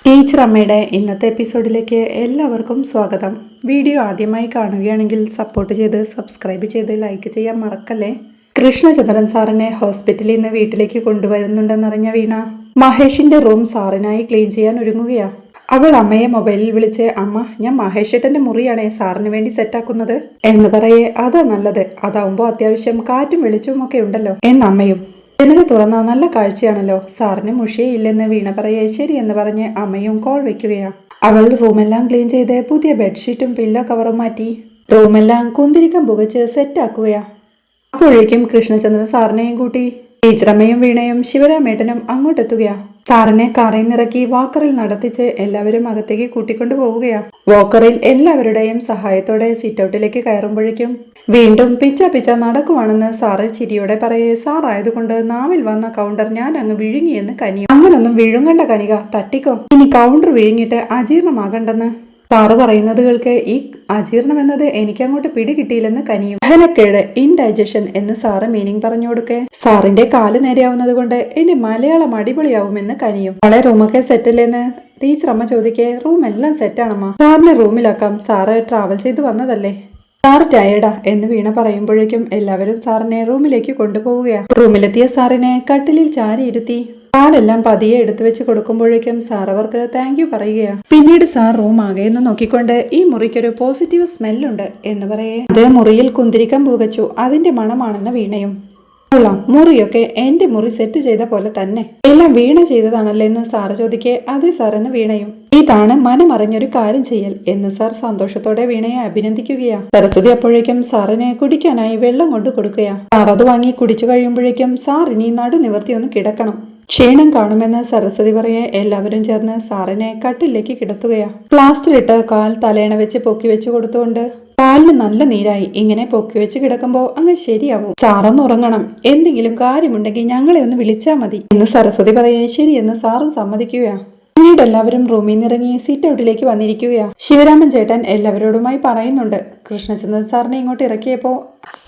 Teacher അമ്മയുടെ ഇന്നത്തെ എപ്പിസോഡിലേക്ക് എല്ലാവർക്കും സ്വാഗതം. വീഡിയോ ആദ്യമായി കാണുകയാണെങ്കിൽ സപ്പോർട്ട് ചെയ്ത് സബ്സ്ക്രൈബ് ചെയ്ത് ലൈക്ക് ചെയ്യാൻ മറക്കല്ലേ. കൃഷ്ണചന്ദ്രൻ സാറിനെ ഹോസ്പിറ്റലിൽ നിന്ന് വീട്ടിലേക്ക് കൊണ്ടുവരുന്നുണ്ടെന്നറിഞ്ഞ വീണ മഹേഷിന്റെ റൂം സാറിനായി ക്ലീൻ ചെയ്യാൻ ഒരുങ്ങുകയാ. അവൾ അമ്മയെ മൊബൈലിൽ വിളിച്ച്, അമ്മ, ഞാൻ മഹേഷേട്ടന്റെ മുറിയാണേ സാറിന് വേണ്ടി സെറ്റാക്കുന്നത് എന്ന് പറയേ, അതാ നല്ലത്, അതാവുമ്പോ അത്യാവശ്യം കാറ്റും വെളിച്ചവും ഒക്കെ ഉണ്ടല്ലോ എന്നമ്മയും. ജനല് തുറന്ന നല്ല കാഴ്ചയാണല്ലോ, സാറിന് മുഷിയയില്ലെന്ന് വീണ പറയേ ശരിയെന്ന് പറഞ്ഞ് അമ്മയും കോൾ വെക്കുകയാ. അവൾ റൂമെല്ലാം ക്ലീൻ ചെയ്ത് പുതിയ ബെഡ്ഷീറ്റും പില്ലോ കവറും മാറ്റി റൂമെല്ലാം കുന്തിരിക്കം പുകച്ച് സെറ്റാക്കുകയാ. അപ്പോഴേക്കും കൃഷ്ണചന്ദ്രൻ സാറിനെയും കൂട്ടി ടീച്ചറമ്മയും വീണയും ശിവരാമേട്ടനും അങ്ങോട്ടെത്തുകയാ. സാറിനെ കാറിൽ നിറക്കി വാക്കറിൽ നടത്തിച്ച് എല്ലാവരും അകത്തേക്ക് കൂട്ടിക്കൊണ്ടു പോവുകയാ. വാക്കറിൽ എല്ലാവരുടെയും സഹായത്തോടെ സിറ്റൗട്ടിലേക്ക് കയറുമ്പോഴേക്കും വീണ്ടും പിച്ച നടക്കുവാണെന്ന് സാറ് ചിരിയോടെ പറയേ, സാറായതുകൊണ്ട് നാവിൽ വന്ന കൗണ്ടർ ഞാൻ അങ്ങ് വിഴുങ്ങിയെന്ന് കനിയും. അങ്ങനൊന്നും വിഴുങ്ങണ്ട കനിക, തട്ടിക്കോ, ഇനി കൗണ്ടർ വിഴുങ്ങിയിട്ട് അജീർണമാകണ്ടെന്ന് സാറ് പറയുന്നത് കേൾക്ക്. ഈ അജീർണം എന്നത് എനിക്കങ്ങോട്ട് പിടികിട്ടിയില്ലെന്ന് കനിയും. ദഹനക്കേട്, ഇൻഡൈജഷൻ എന്ന് സാറ് മീനിങ് പറഞ്ഞു കൊടുക്കെ. സാറിന്റെ കാല് നേരെയാവുന്നത് കൊണ്ട് എന്റെ മലയാളം അടിപൊളിയാവുമെന്ന് കനിയും. അവളെ റൂമൊക്കെ സെറ്റല്ലേന്ന് ടീച്ചർ അമ്മ ചോദിക്കേ, റൂം എല്ലാം സെറ്റാണമ്മ, സാറിനെ റൂമിലാക്കാം, സാറ് ട്രാവൽ ചെയ്ത് വന്നതല്ലേ, സാർ ടയേർഡാ എന്ന് വീണ പറയുമ്പോഴേക്കും എല്ലാവരും സാറിനെ റൂമിലേക്ക് കൊണ്ടുപോവുകയാ. റൂമിലെത്തിയ സാറിനെ കട്ടിലിൽ ചാരി ഇരുത്തി കാലെല്ലാം പതിയെ എടുത്തു വെച്ച് കൊടുക്കുമ്പോഴേക്കും സാർ അവർക്ക് താങ്ക് യു പറയുകയാ. പിന്നീട് സാർ റൂം ആകെയെന്ന് നോക്കിക്കൊണ്ട്, ഈ മുറിക്കൊരു പോസിറ്റീവ് സ്മെല്ലുണ്ട് എന്ന് പറയേ, അത് മുറിയിൽ കുന്തിരിക്കം പുകച്ചു, അതിന്റെ മണമാണെന്ന് വീണയും. കൊള്ളാം, മുറിയൊക്കെ എന്റെ മുറി സെറ്റ് ചെയ്ത പോലെ തന്നെ, എല്ലാം വീണ ചെയ്തതാണല്ലേ എന്ന് സാറ് ചോദിക്കേ, അതെ സാർ എന്ന് വീണയും. ഇതാണ് മനമറിഞ്ഞൊരു കാര്യം ചെയ്യൽ എന്ന് സാർ സന്തോഷത്തോടെ വീണയെ അഭിനന്ദിക്കുകയാ. സരസ്വതി അപ്പോഴേക്കും സാറിനെ കുടിക്കാനായി വെള്ളം കൊണ്ട് കൊടുക്കുകയാ. സാർ അത് വാങ്ങി കുടിച്ചു കഴിയുമ്പോഴേക്കും സാർ ഇനി നടു നിവർത്തി ഒന്ന് കിടക്കണം, ക്ഷീണം കാണുമെന്ന് സരസ്വതി പറയെ എല്ലാവരും ചേർന്ന് സാറിനെ കട്ടിലേക്ക് കിടത്തുകയാ. പ്ലാസ്റ്റർ ഇട്ട് കാൽ തലേണ വെച്ച് പൊക്കി വെച്ച് കൊടുത്തുകൊണ്ട് കാലിന് നല്ല നീരായി, ഇങ്ങനെ പൊക്കി വെച്ച് കിടക്കുമ്പോ അങ്ങ് ശരിയാവും, സാറൊന്ന് ഉറങ്ങണം, എന്തെങ്കിലും കാര്യമുണ്ടെങ്കിൽ ഞങ്ങളെ ഒന്ന് വിളിച്ചാൽ മതി എന്ന് സരസ്വതി പറയേ ശരിയെന്ന് സാറും സമ്മതിക്കുകയാ. പിന്നീട് എല്ലാവരും റൂമിൽ നിന്നിറങ്ങി സീറ്റ് ഔട്ടിലേക്ക് വന്നിരിക്കുകയാ. ശിവരാമൻ ചേട്ടൻ എല്ലാവരോടുമായി പറയുന്നുണ്ട്, കൃഷ്ണചന്ദ്രൻ സാറിനെ ഇങ്ങോട്ട് ഇറക്കിയപ്പോ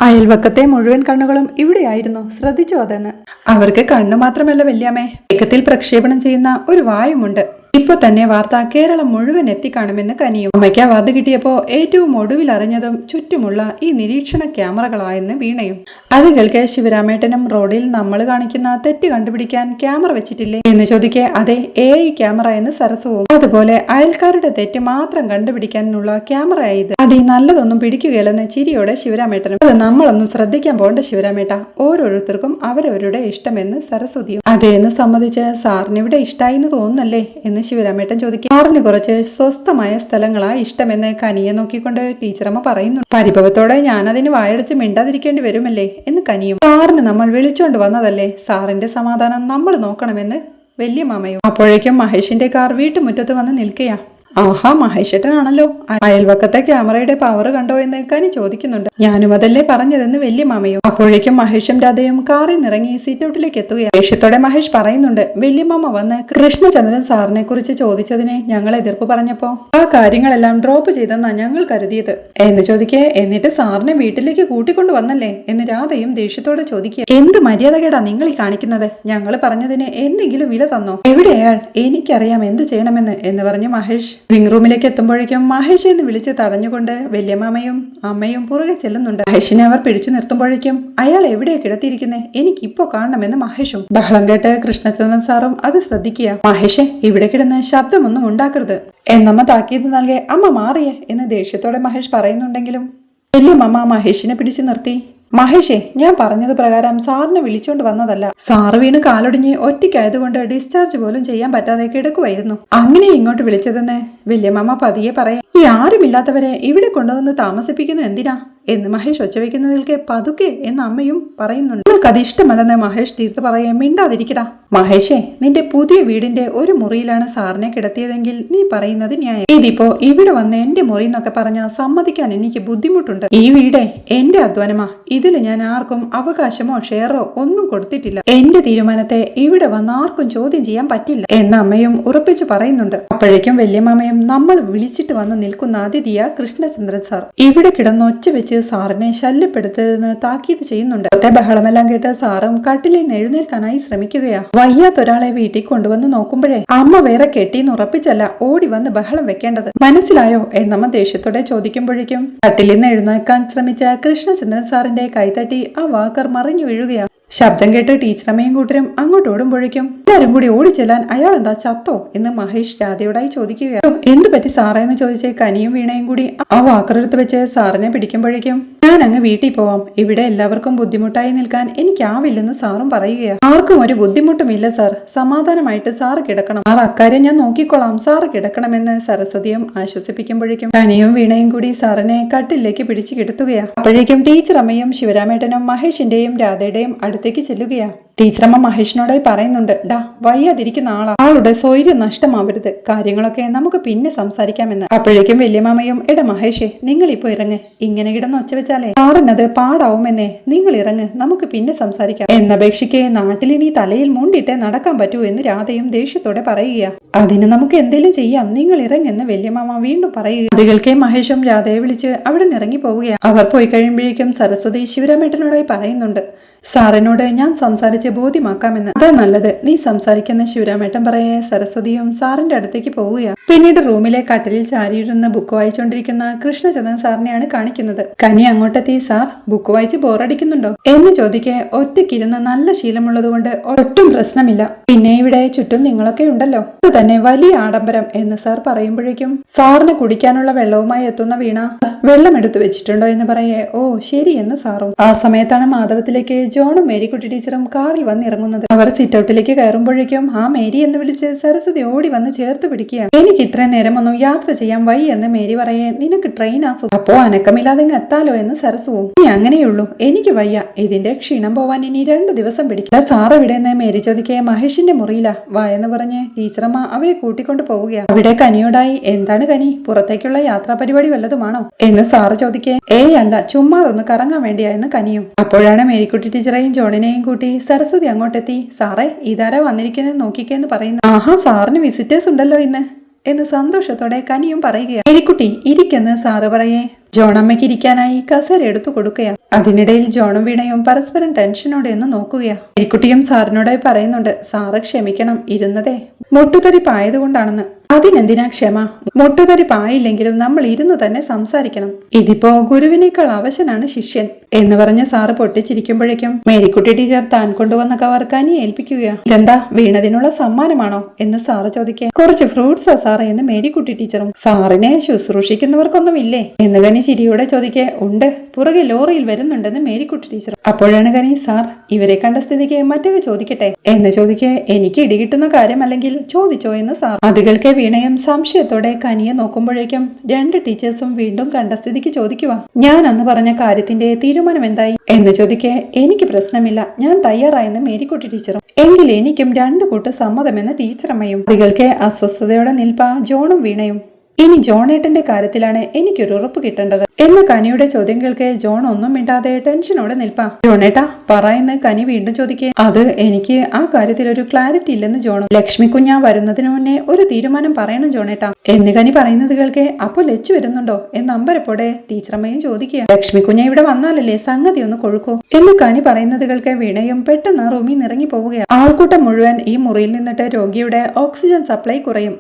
അയൽവക്കത്തെ മുഴുവൻ കണ്ണുകളും ഇവിടെയായിരുന്നു, ശ്രദ്ധിച്ചോ അതെന്ന്. അവർക്ക് കണ്ണു മാത്രമല്ല വല്യാമേ, വേഗത്തിൽ പ്രക്ഷേപണം ചെയ്യുന്ന ഒരു വായുമുണ്ട്. ഇപ്പൊ തന്നെ വാർത്ത കേരളം മുഴുവൻ എത്തിക്കാണുമെന്ന് കനിയും. അമ്മയ്ക്ക് അവാർഡ് കിട്ടിയപ്പോ ഏറ്റവും ഒടുവിൽ അറിഞ്ഞതും ചുറ്റുമുള്ള ഈ നിരീക്ഷണ ക്യാമറകളായെന്ന് വീണയും. അത് കേൾക്കെ ശിവരാമേട്ടനും, റോഡിൽ നമ്മൾ കാണിക്കുന്ന തെറ്റ് കണ്ടുപിടിക്കാൻ ക്യാമറ വെച്ചിട്ടില്ലേ എന്ന് ചോദിക്കെ, അതെ, AI ക്യാമറ എന്ന് സരസവും. അതുപോലെ അയൽക്കാരുടെ തെറ്റ് മാത്രം കണ്ടുപിടിക്കാനുള്ള ക്യാമറ ആയത്, അത് നല്ലതൊന്നും പിടിക്കുകയില്ലെന്ന് ചിരിയോടെ ശിവരാമേട്ടനും. അത് നമ്മളൊന്നും ശ്രദ്ധിക്കാൻ പോകണ്ട ശിവരാമേട്ട, ഓരോരുത്തർക്കും അവരവരുടെ ഇഷ്ടമെന്ന് സരസ്വതിയും. അതേന്ന് സമ്മതിച്ച്, സാറിനിവിടെ ഇഷ്ടായിന്ന് തോന്നുന്നല്ലേ എന്ന് ശിവരാമേട്ടൻ ചോദിക്കും. സാറിന് കുറച്ച് സ്വസ്ഥമായ സ്ഥലങ്ങളാ ഇഷ്ടമെന്ന് കനിയെ നോക്കിക്കൊണ്ട് ടീച്ചറമ്മ പറയുന്നു. പരിഭവത്തോടെ ഞാനതിന് വായടച്ച് മിണ്ടാതിരിക്കേണ്ടി വരുമല്ലേ എന്ന് കനിയും. സാറിന് നമ്മൾ വിളിച്ചോണ്ട് വന്നതല്ലേ, സാറിന്റെ സമാധാനം നമ്മൾ നോക്കണമെന്ന് വല്യമാമയും. അപ്പോഴേക്കും മഹേഷിന്റെ കാർ വീട്ടുമുറ്റത്ത് വന്ന് നിൽക്കുകയാ. ആഹാ, മഹേഷേട്ടനാണല്ലോ, അയൽവക്കത്തെ ക്യാമറയുടെ പവർ കണ്ടോ എന്ന് കനി ചോദിക്കുന്നുണ്ട്. ഞാനും അതല്ലേ പറഞ്ഞതെന്ന് വല്യമാമയും. അപ്പോഴേക്കും മഹേഷും രാധയും കാറിൽ നിറങ്ങി സീറ്റ് ഔട്ടിലേക്ക് എത്തുകയാണ്. ദേഷ്യത്തോടെ മഹേഷ് പറയുന്നുണ്ട്, വല്യമാമ വന്ന് കൃഷ്ണചന്ദ്രൻ സാറിനെ കുറിച്ച് ചോദിച്ചതിനെ ഞങ്ങൾ എതിർപ്പ് പറഞ്ഞപ്പോ ആ കാര്യങ്ങളെല്ലാം ഡ്രോപ്പ് ചെയ്തെന്നാ ഞങ്ങൾ കരുതിയത് എന്ന് ചോദിക്കേ, എന്നിട്ട് സാറിനെ വീട്ടിലേക്ക് കൂട്ടിക്കൊണ്ടു വന്നല്ലേ എന്ന് രാധയും ദേഷ്യത്തോടെ ചോദിക്കുക. എന്ത് മര്യാദകേടാ നിങ്ങൾ ഈ കാണിക്കുന്നത്, ഞങ്ങൾ പറഞ്ഞതിന് എന്തെങ്കിലും വില തന്നോ, എവിടെയാൾ, എനിക്കറിയാം എന്ത് ചെയ്യണമെന്ന് എന്ന് പറഞ്ഞ് മഹേഷ് വിംഗ് റൂമിലേക്ക് എത്തുമ്പോഴേക്കും മഹേഷ് എന്ന് വിളിച്ച് തടഞ്ഞുകൊണ്ട് വല്യമാമയും അമ്മയും പുറകെ ചെല്ലുന്നുണ്ട്. മഹേഷിനെ അവർ പിടിച്ചു നിർത്തുമ്പോഴേക്കും അയാൾ എവിടെയാ കിടത്തിയിരിക്കുന്നേ, എനിക്കിപ്പോ കാണണമെന്ന് മഹേഷും. ബഹളം കേട്ട് കൃഷ്ണചന്ദ്രൻ സാറും അത് ശ്രദ്ധിക്കുക. മഹേഷെ, ഇവിടെ കിടന്ന് ശബ്ദമൊന്നും ഉണ്ടാക്കരുത് എന്നമ്മ താക്കീത് നൽകെ, അമ്മ മാറിയേ എന്ന് ദേഷ്യത്തോടെ മഹേഷ് പറയുന്നുണ്ടെങ്കിലും വല്യമ്മ മഹേഷിനെ പിടിച്ചു നിർത്തി. മഹേഷേ, ഞാൻ പറഞ്ഞത് പ്രകാരം സാറിനെ വിളിച്ചോണ്ട് വന്നതല്ല, സാറ് വീണ് കാലൊടിഞ്ഞ് ഒറ്റയ്ക്കായതുകൊണ്ട് ഡിസ്ചാർജ് പോലും ചെയ്യാൻ പറ്റാതെ കിടക്കുമായിരുന്നു, അങ്ങനെ ഇങ്ങോട്ട് വിളിച്ചതെന്ന് വല്യമ്മ പതിയെ പറയാം. ഈ ആരുമില്ലാത്തവരെ ഇവിടെ കൊണ്ടുവന്ന് താമസിപ്പിക്കുന്നു എന്തിനാ എന്ന് മഹേഷ് ഒച്ചവെക്കുന്നതിൽക്കെ പതുക്കെ എന്ന് അമ്മയും പറയുന്നുണ്ട്. നിങ്ങൾക്കത് ഇഷ്ടമല്ലെന്ന് മഹേഷ് തീർത്ത് പറയാൻ, മിണ്ടാതിരിക്കടാ മഹേഷേ, നിന്റെ പുതിയ വീടിന്റെ ഒരു മുറിയിലാണ് സാറിനെ കിടത്തിയതെങ്കിൽ നീ പറയുന്നത് ന്യായം. ഇതിപ്പോ ഇവിടെ വന്ന് എന്റെ മുറി എന്നൊക്കെ പറഞ്ഞാൽ സമ്മതിക്കാൻ എനിക്ക് ബുദ്ധിമുട്ടുണ്ട്. ഈ വീട് എന്റെ അധ്വാനമാ, ഇതിൽ ഞാൻ ആർക്കും അവകാശമോ ഷെയറോ ഒന്നും കൊടുത്തിട്ടില്ല, എന്റെ തീരുമാനത്തെ ഇവിടെ വന്ന് ആർക്കും ചോദ്യം ചെയ്യാൻ പറ്റില്ല എന്ന് അമ്മയും ഉറപ്പിച്ചു പറയുന്നുണ്ട്. അപ്പോഴേക്കും വല്യമാമയും, നമ്മൾ വിളിച്ചിട്ട് വന്ന് നിൽക്കുന്ന അതിഥിയ കൃഷ്ണചന്ദ്രൻ സാർ, ഇവിടെ കിടന്ന് ഒച്ച വെച്ച് വിളിച്ച് സാറിനെ ശല്യപ്പെടുത്തരുതെന്ന് താക്കീത് ചെയ്യുന്നുണ്ട്. അത്തെ ബഹളമെല്ലാം കേട്ട് സാറും കട്ടിലിൽ നിന്ന് എഴുന്നേൽക്കാനായി ശ്രമിക്കുകയാ. വയ്യാത്തൊരാളെ വീട്ടിൽ കൊണ്ടുവന്ന് നോക്കുമ്പോഴേ അമ്മ വേറെ കെട്ടിന്ന് ഉറപ്പിച്ചല്ല ഓടി വന്ന് ബഹളം വെക്കേണ്ടത്, മനസ്സിലായോ എന്നമ്മ ദേഷ്യത്തോടെ ചോദിക്കുമ്പോഴേക്കും കട്ടിലിൽ നിന്ന് എഴുന്നേൽക്കാൻ ശ്രമിച്ച കൃഷ്ണചന്ദ്രൻ സാറിന്റെ കൈതട്ടി ആ വാക്കർ മറിഞ്ഞു വീഴുകയാ. ശബ്ദം കേട്ട് ടീച്ചറമ്മയും കൂട്ടരും അങ്ങോട്ട് ഓടുമ്പോഴേക്കും എല്ലാരും കൂടി ഓടിച്ചെല്ലാൻ അയാൾ എന്താ ചത്തോ എന്ന് മഹേഷ് രാധയോടായി ചോദിക്കുകയോ. എന്ത് പറ്റി സാറേ എന്ന് ചോദിച്ച് കനിയും വീണയും കൂടി ആ വാക്കറെടുത്ത് വെച്ച് സാറിനെ പിടിക്കുമ്പോഴേക്കും ഞാൻ അങ്ങ് വീട്ടിൽ പോവാം, ഇവിടെ എല്ലാവർക്കും ബുദ്ധിമുട്ടായി നിൽക്കാൻ എനിക്കാവില്ലെന്ന് സാറും പറയുകയാണ്. ആർക്കും ഒരു ബുദ്ധിമുട്ടുമില്ല സാർ, സമാധാനമായിട്ട് സാറ് കിടക്കണം, സാർ അക്കാര്യം ഞാൻ നോക്കിക്കൊള്ളാം, സാറ് കിടക്കണമെന്ന് സരസ്വതിയും ആശ്വസിപ്പിക്കുമ്പോഴേക്കും കനിയും വീണയും കൂടി സാറിനെ കട്ടിലേക്ക് പിടിച്ചു കിടത്തുകയാ. അപ്പോഴേക്കും ടീച്ചറമ്മയും ശിവരാമേട്ടനും മഹേഷിന്റെയും രാധയുടെയും അടുത്തേക്ക് ചെല്ലുകയാ. ടീച്ചറമ്മ മഹേഷിനോടായി പറയുന്നുണ്ട്, ഡാ വയ്യാതിരിക്കുന്ന ആളുടെ സ്വൈര്യം നഷ്ടമാവരുത്, കാര്യങ്ങളൊക്കെ നമുക്ക് പിന്നെ സംസാരിക്കാമെന്ന്. അപ്പോഴേക്കും വല്യമാമയും എടാ മഹേഷേ നിങ്ങൾ ഇപ്പൊ ഇറങ്ങ്, ഇങ്ങനെ കിടന്ന് ഒച്ച വെച്ചാലേ സാറിനത് പാടാവുമെന്നേ, നിങ്ങൾ ഇറങ്ങ് നമുക്ക് പിന്നെ സംസാരിക്കാം എന്നപേക്ഷിക്ക് നാട്ടിലിനി തലയിൽ മുണ്ടിട്ടേ നടക്കാൻ പറ്റൂ എന്ന് രാധയും ദേഷ്യത്തോടെ പറയുക. അതിന് നമുക്ക് എന്തേലും ചെയ്യാം, നിങ്ങൾ ഇറങ്ങെന്ന് വല്യമാമ വീണ്ടും പറയുക. അതികൾക്കെ മഹേഷും രാധയെ വിളിച്ച് അവിടെ നിന്ന് ഇറങ്ങി പോവുകയാണ്. അവർ പോയി കഴിയുമ്പോഴേക്കും സരസ്വതി ശിവരാമേട്ടനോടായി പറയുന്നുണ്ട്, സാറിനോട് ഞാൻ സംസാരിച്ച് ബോധ്യമാക്കാമെന്ന്. അതാ നല്ലത്, നീ സംസാരിക്കുന്ന ശിവരാമേട്ടൻ പറയെ സരസ്വതിയും സാറിന്റെ അടുത്തേക്ക് പോവുകയാണ്. പിന്നീട് റൂമിലെ കട്ടിലിൽ ചാരിയിരുന്ന് ബുക്ക് വായിച്ചുകൊണ്ടിരിക്കുന്ന കൃഷ്ണചന്ദ്രൻ സാറിനെയാണ് കാണിക്കുന്നത്. കനി അങ്ങോട്ടെത്തി, സാർ ബുക്ക് വായിച്ച് ബോറടിക്കുന്നുണ്ടോ എന്ന് ചോദിക്കെ ഒറ്റയ്ക്കിരുന്ന് നല്ല ശീലമുള്ളത് കൊണ്ട് ഒട്ടും പ്രശ്നമില്ല, പിന്നെ ഇവിടെ ചുറ്റും നിങ്ങളൊക്കെ ഉണ്ടല്ലോ, അത് തന്നെ വലിയ ആഡംബരം എന്ന് സാർ പറയുമ്പോഴേക്കും സാറിന് കുടിക്കാനുള്ള വെള്ളവുമായി എത്തുന്ന വീണ വെള്ളം എടുത്തു വെച്ചിട്ടുണ്ടോ എന്ന് പറയേ ഓ ശരി എന്ന് സാറും. ആ സമയത്താണ് മാധവത്തിലേക്ക് ജോണും മേരിക്കുട്ടി ടീച്ചറും കാറിൽ വന്നിറങ്ങുന്നത്. അവർ സിറ്റ് ഔട്ടിലേക്ക് കയറുമ്പോഴേക്കും ആ മേരി എന്ന് വിളിച്ച് സരസ്വതി ഓടി വന്ന് ചേർത്ത് പിടിക്കുക. എനിക്ക് ഇത്രയും നേരം ഒന്നും യാത്ര ചെയ്യാൻ വയ്യ എന്ന് മേരി പറയേ നിനക്ക് ട്രെയിൻ ആസു, അപ്പോ അനക്കമില്ലാതെ എത്താലോ എന്ന് സരസുവും. ഇനി അങ്ങനെയുള്ളൂ, എനിക്ക് വയ്യ, ഇതിന്റെ ക്ഷീണം പോവാൻ ഇനി 2 ദിവസം പിടിക്കുക. സാറ് എവിടെയെന്ന് മേരി ചോദിക്കേ മഹേഷിന്റെ മുറിയിലാ വായെന്ന് പറഞ്ഞ് ടീച്ചറമ്മ അവരെ കൂട്ടിക്കൊണ്ട് പോവുകയാണ്. അവിടെ കനിയോടായി എന്താണ് കനി, പുറത്തേക്കുള്ള യാത്രാ പരിപാടി വല്ലതുമാണോ എന്ന് സാറ് ചോദിക്കേ ഏയ് അല്ല, ചുമ്മാതൊന്ന് കറങ്ങാൻ വേണ്ടിയായെന്ന് കനിയും. അപ്പോഴാണ് മേരിക്കുട്ടി ടീച്ചറെയും ജോണിനെയും കൂട്ടി സരസ്വതി അങ്ങോട്ടെത്തി, സാറേ ഇതാരാ വന്നിരിക്കുന്നത് നോക്കിക്കേന്ന് പറയുന്നു. ആഹാ സാറിന് വിസിറ്റേഴ്സ് ഉണ്ടല്ലോ ഇന്ന് എന്ന് സന്തോഷത്തോടെ കനിയും പറയുകയാണ്. മേരിക്കുട്ടി ഇരിക്കെന്ന് സാറ് പറയേ ജോണമ്മയ്ക്ക് ഇരിക്കാനായി കസേര എടുത്തു കൊടുക്കുകയാണ്. അതിനിടയിൽ ജോണും വീണയും പരസ്പരം ടെൻഷനോടെ എന്ന് നോക്കുകയാണ്. മേരിക്കുട്ടിയും സാറിനോടായി പറയുന്നുണ്ട്, സാറ് ക്ഷമിക്കണം, ഇരുന്നതേ മുട്ടുതരിപ്പായതുകൊണ്ടാണെന്ന്. അതിനെന്തിനാ ക്ഷമ, മുട്ടുതരിപ്പായില്ലെങ്കിലും നമ്മൾ ഇരുന്നു തന്നെ സംസാരിക്കണം, ഇതിപ്പോ ഗുരുവിനേക്കാൾ അവശനാണ് ശിഷ്യൻ എന്ന് പറഞ്ഞ് സാറ് പൊട്ടിച്ചിരിക്കുമ്പോഴേക്കും മേരിക്കുട്ടി ടീച്ചർ താൻ കൊണ്ടുവന്ന കവർ കനി ഏൽപ്പിക്കുകയാ. ഇതെന്താ വീണതിനുള്ള സമ്മാനമാണോ എന്ന് സാറ് ചോദിക്കേ കുറച്ച് ഫ്രൂട്ട്സാ സാറേ എന്ന് മേരിക്കുട്ടി ടീച്ചറും. സാറിനെ ശുശ്രൂഷിക്കുന്നവർക്കൊന്നും ഇല്ലേ എന്ന് കനി ചിരിയോടെ ചോദിക്കേ ഉണ്ട്, പുറകെ ലോറിയിൽ വരുന്നുണ്ടെന്ന് മേരിക്കുട്ടി ടീച്ചർ. അപ്പോഴാണ് കനി സാർ ഇവരെ കണ്ട സ്ഥിതിക്ക് മറ്റേത് ചോദിക്കട്ടെ എന്ന് ചോദിക്കേ എനിക്ക് ഇടികിട്ടുന്ന കാര്യമല്ലെങ്കിൽ ചോദിച്ചോ എന്ന് സാർ. അതുകൾക്ക് വീണയും സംശയത്തോടെ കനിയെ നോക്കുമ്പോഴേക്കും 2 ടീച്ചേഴ്സും വീണ്ടും കണ്ട സ്ഥിതിക്ക് ചോദിക്കുക, ഞാൻ അന്ന് പറഞ്ഞ കാര്യത്തിന്റെ തീരുമാനം എന്തായി എന്ന് ചോദിക്കേ എനിക്ക് പ്രശ്നമില്ല, ഞാൻ തയ്യാറായെന്ന് മേരിക്കുട്ടി ടീച്ചറും. എങ്കിൽ എനിക്കും 2 കൂട്ട് സമ്മതമെന്ന് ടീച്ചറമ്മയും. അതികൾക്ക് അസ്വസ്ഥതയോടെ നിൽപ്പ ജോണും വീണയും. ഇനി ജോണേട്ടന്റെ കാര്യത്തിലാണ് എനിക്കൊരു ഉറപ്പ് കിട്ടേണ്ടത് എന്ന് കനിയുടെ ചോദ്യം കേൾക്കെ ജോൺ ഒന്നും മിണ്ടാതെ ടെൻഷനോടെ നിൽപ്പാ. ജോണേട്ടാ പറയുന്ന കനി വീണ്ടും ചോദിക്കേ അത് എനിക്ക് ആ കാര്യത്തിൽ ഒരു ക്ലാരിറ്റി ഇല്ലെന്ന് ജോണും. ലക്ഷ്മി കുഞ്ഞാ വരുന്നതിന് മുന്നേ ഒരു തീരുമാനം പറയണം ജോണേട്ടാ എന്ന് കനി പറയുന്നത് കേൾക്കെ അപ്പൊ ലച്ചു വരുന്നുണ്ടോ എന്ന് അമ്പരപ്പോടെ ടീച്ചറമ്മയും ചോദിക്കുക. ലക്ഷ്മി കുഞ്ഞ ഇവിടെ വന്നാലല്ലേ സംഗതി ഒന്ന് കൊഴുക്കോ എന്ന് കനി പറയുന്നത് കേൾക്കെ വീണയും പെട്ടെന്ന് റൂമിൽ നിറങ്ങി പോവുകയാണ്. ആൾക്കൂട്ടം മുഴുവൻ ഈ മുറിയിൽ നിന്നിട്ട് രോഗിയുടെ ഓക്സിജൻ സപ്ലൈ കുറയും,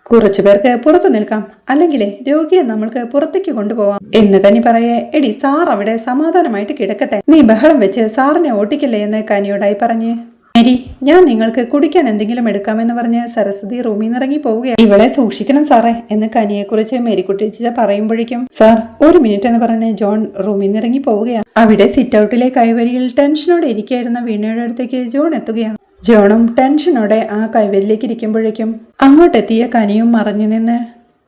കുറച്ചു പേർക്ക് പുറത്തു നിൽക്കാം, അല്ലെങ്കിലേ രോഗിയെ നമ്മൾക്ക് പുറത്തേക്ക് കൊണ്ടുപോവാം എന്ന് കനി പറയേ എടി സാർ അവിടെ സമാധാനമായിട്ട് കിടക്കട്ടെ, നീ ബഹളം വെച്ച് സാറിനെ ഓട്ടിക്കല്ലേ എന്ന് കനിയോടായി പറഞ്ഞ് മേരി ഞാൻ നിങ്ങൾക്ക് കുടിക്കാൻ എന്തെങ്കിലും എടുക്കാമെന്ന് പറഞ്ഞ് സരസ്വതി റൂമിൽ നിന്ന് ഇറങ്ങി പോവുകയാണ്. ഇവളെ സൂക്ഷിക്കണം സാറേ എന്ന് കനിയെ കുറിച്ച് മേരിക്കുട്ടി ടീച്ചർ പറയുമ്പോഴേക്കും സാർ 1 മിനിറ്റ് എന്ന് പറഞ്ഞ് ജോൺ റൂമിൽ നിന്ന് ഇറങ്ങി പോവുകയാണ്. അവിടെ സിറ്റ് ഔട്ടിലെ കൈവരിയിൽ ടെൻഷനോടെ ഇരിക്കായിരുന്ന വീണയുടെ അടുത്തേക്ക് ജോൺ എത്തുകയാണ്. ജോണും ടെൻഷനോടെ ആ കൈവരിലേക്ക് ഇരിക്കുമ്പോഴേക്കും അങ്ങോട്ടെത്തിയ കനിയും മറഞ്ഞു നിന്ന്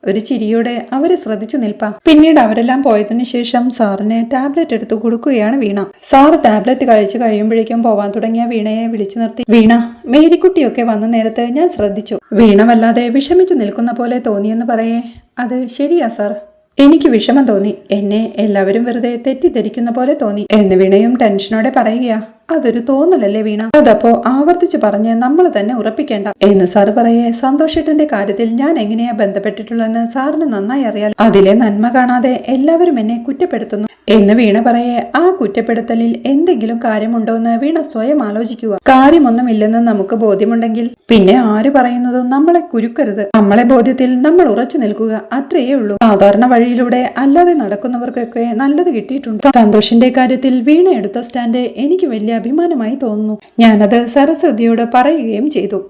ഒരു ചിരിയോടെ അവരെ ശ്രദ്ധിച്ചു നിൽപ്പാ. പിന്നീട് അവരെല്ലാം പോയതിനു ശേഷം സാറിന് ടാബ്ലറ്റ് എടുത്തു കൊടുക്കുകയാണ് വീണ. സാറ് ടാബ്ലറ്റ് കഴിച്ചു കഴിയുമ്പോഴേക്കും പോവാൻ തുടങ്ങിയ വീണയെ വിളിച്ചു നിർത്തി, വീണ മേരിക്കുട്ടിയൊക്കെ വന്ന നേരത്ത് ഞാൻ ശ്രദ്ധിച്ചു, വീണ വല്ലാതെ വിഷമിച്ചു നിൽക്കുന്ന പോലെ തോന്നിയെന്ന് പറയേ അത് ശരിയാ സാർ, എനിക്ക് വിഷമം തോന്നി, എന്നെ എല്ലാവരും വെറുതെ തെറ്റിദ്ധരിക്കുന്ന പോലെ തോന്നി എന്ന് വീണയും ടെൻഷനോടെ പറയുക. അതൊരു തോന്നലല്ലേ വീണ? അതപ്പോ ആവർത്തിച്ച് പറഞ്ഞ് നമ്മൾ തന്നെ ഉറപ്പിക്കേണ്ട എന്ന് സാർ പറയേ, സന്തോഷേട്ടന്റെ കാര്യത്തിൽ ഞാൻ എങ്ങനെയാ ബന്ധപ്പെട്ടിട്ടുള്ളതെന്ന് സാറിന് നന്നായി അറിയാം. അതിലെ നന്മ കാണാതെ എല്ലാവരും എന്നെ കുറ്റപ്പെടുത്തുന്നു എന്ന് വീണ പറയേ, ആ കുറ്റപ്പെടുത്തലിൽ എന്തെങ്കിലും കാര്യമുണ്ടോ എന്ന് വീണ സ്വയം ആലോചിക്കുക. കാര്യമൊന്നുമില്ലെന്ന് നമുക്ക് ബോധ്യമുണ്ടെങ്കിൽ പിന്നെ ആര് പറയുന്നതും നമ്മളെ കുരുക്കരുത്. നമ്മളെ ബോധ്യത്തിൽ നമ്മൾ ഉറച്ചു നിൽക്കുക, അത്രയേ ഉള്ളൂ. സാധാരണ വഴിയിലൂടെ അല്ലാതെ നടക്കുന്നവർക്കൊക്കെ നല്ലത് കിട്ടിയിട്ടുണ്ട്. സന്തോഷിന്റെ കാര്യത്തിൽ വീണ എടുത്ത സ്റ്റാൻഡ് എനിക്ക് വലിയ അഭിമാനമായി തോന്നുന്നു. ഞാനത് സരസ്വതിയോട് പറയുകയും ചെയ്തു.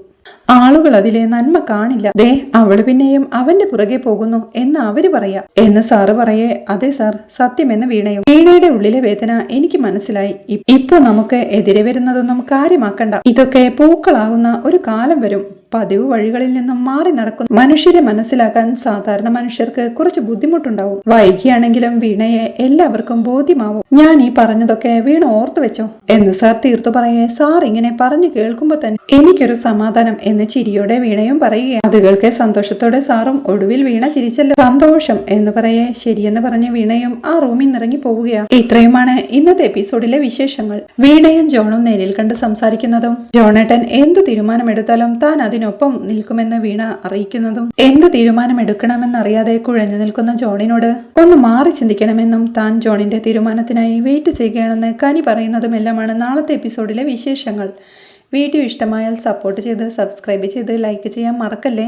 ആളുകൾ അതിലെ നന്മ കാണില്ല. ദേ അവള് പിന്നെയും അവന്റെ പുറകെ പോകുന്നു എന്ന് അവര് പറയാ എന്ന് സാറ് പറയേ, അതെ സാർ, സത്യമെന്ന് വീണയും. വീണയുടെ ഉള്ളിലെ വേദന എനിക്ക് മനസ്സിലായി. ഇപ്പൊ നമുക്ക് എതിരെ വരുന്നതൊന്നും കാര്യമാക്കണ്ട. ഇതൊക്കെ പൂക്കളാകുന്ന ഒരു കാലം വരും. പതിവ് വഴികളിൽ നിന്നും മാറി നടക്കുന്ന മനുഷ്യരെ മനസ്സിലാക്കാൻ സാധാരണ മനുഷ്യർക്ക് കുറച്ച് ബുദ്ധിമുട്ടുണ്ടാവും. വൈകിയാണെങ്കിലും വീണയെ എല്ലാവർക്കും ബോധ്യമാവും. ഞാൻ ഈ പറഞ്ഞതൊക്കെ വീണ ഓർത്തു വെച്ചോ എന്ന് സാർ തീർത്തു പറയേ, സാർ ഇങ്ങനെ പറഞ്ഞു കേൾക്കുമ്പോ തന്നെ എനിക്കൊരു സമാധാനം എന്ന് ചിരിയോടെ വീണയും പറയുകയാണ്. അത് കേൾക്കെ സന്തോഷത്തോടെ സാറും ഒടുവിൽ വീണ ചിരിച്ചല്ലോ. സന്തോഷം എന്ന് പറയേ, ശരിയെന്ന് പറഞ്ഞ് വീണയും ആ റൂമിൽ നിന്നിറങ്ങി പോവുകയാണ്. ഇത്രയുമാണ് ഇന്നത്തെ എപ്പിസോഡിലെ വിശേഷങ്ങൾ. വീണയും ജോണും നേരിൽ കണ്ട് സംസാരിക്കുന്നതും ജോണേട്ടൻ എന്ത് തീരുമാനമെടുത്താലും താൻ അതിനൊപ്പം നിൽക്കുമെന്ന് വീണ അറിയിക്കുന്നതും എന്ത് തീരുമാനമെടുക്കണമെന്നറിയാതെ കുഴഞ്ഞു നിൽക്കുന്ന ജോണിനോട് ഒന്ന് മാറി ചിന്തിക്കണമെന്നും താൻ ജോണിന്റെ തീരുമാനത്തിനായി വെയിറ്റ് ചെയ്യുകയാണെന്ന് കനി പറയുന്നതുമെല്ലാമാണ് നാളത്തെ എപ്പിസോഡിലെ വിശേഷങ്ങൾ. വീഡിയോ ഇഷ്ടമായാൽ സപ്പോർട്ട് ചെയ്ത് സബ്സ്ക്രൈബ് ചെയ്ത് ലൈക്ക് ചെയ്യാൻ മറക്കല്ലേ.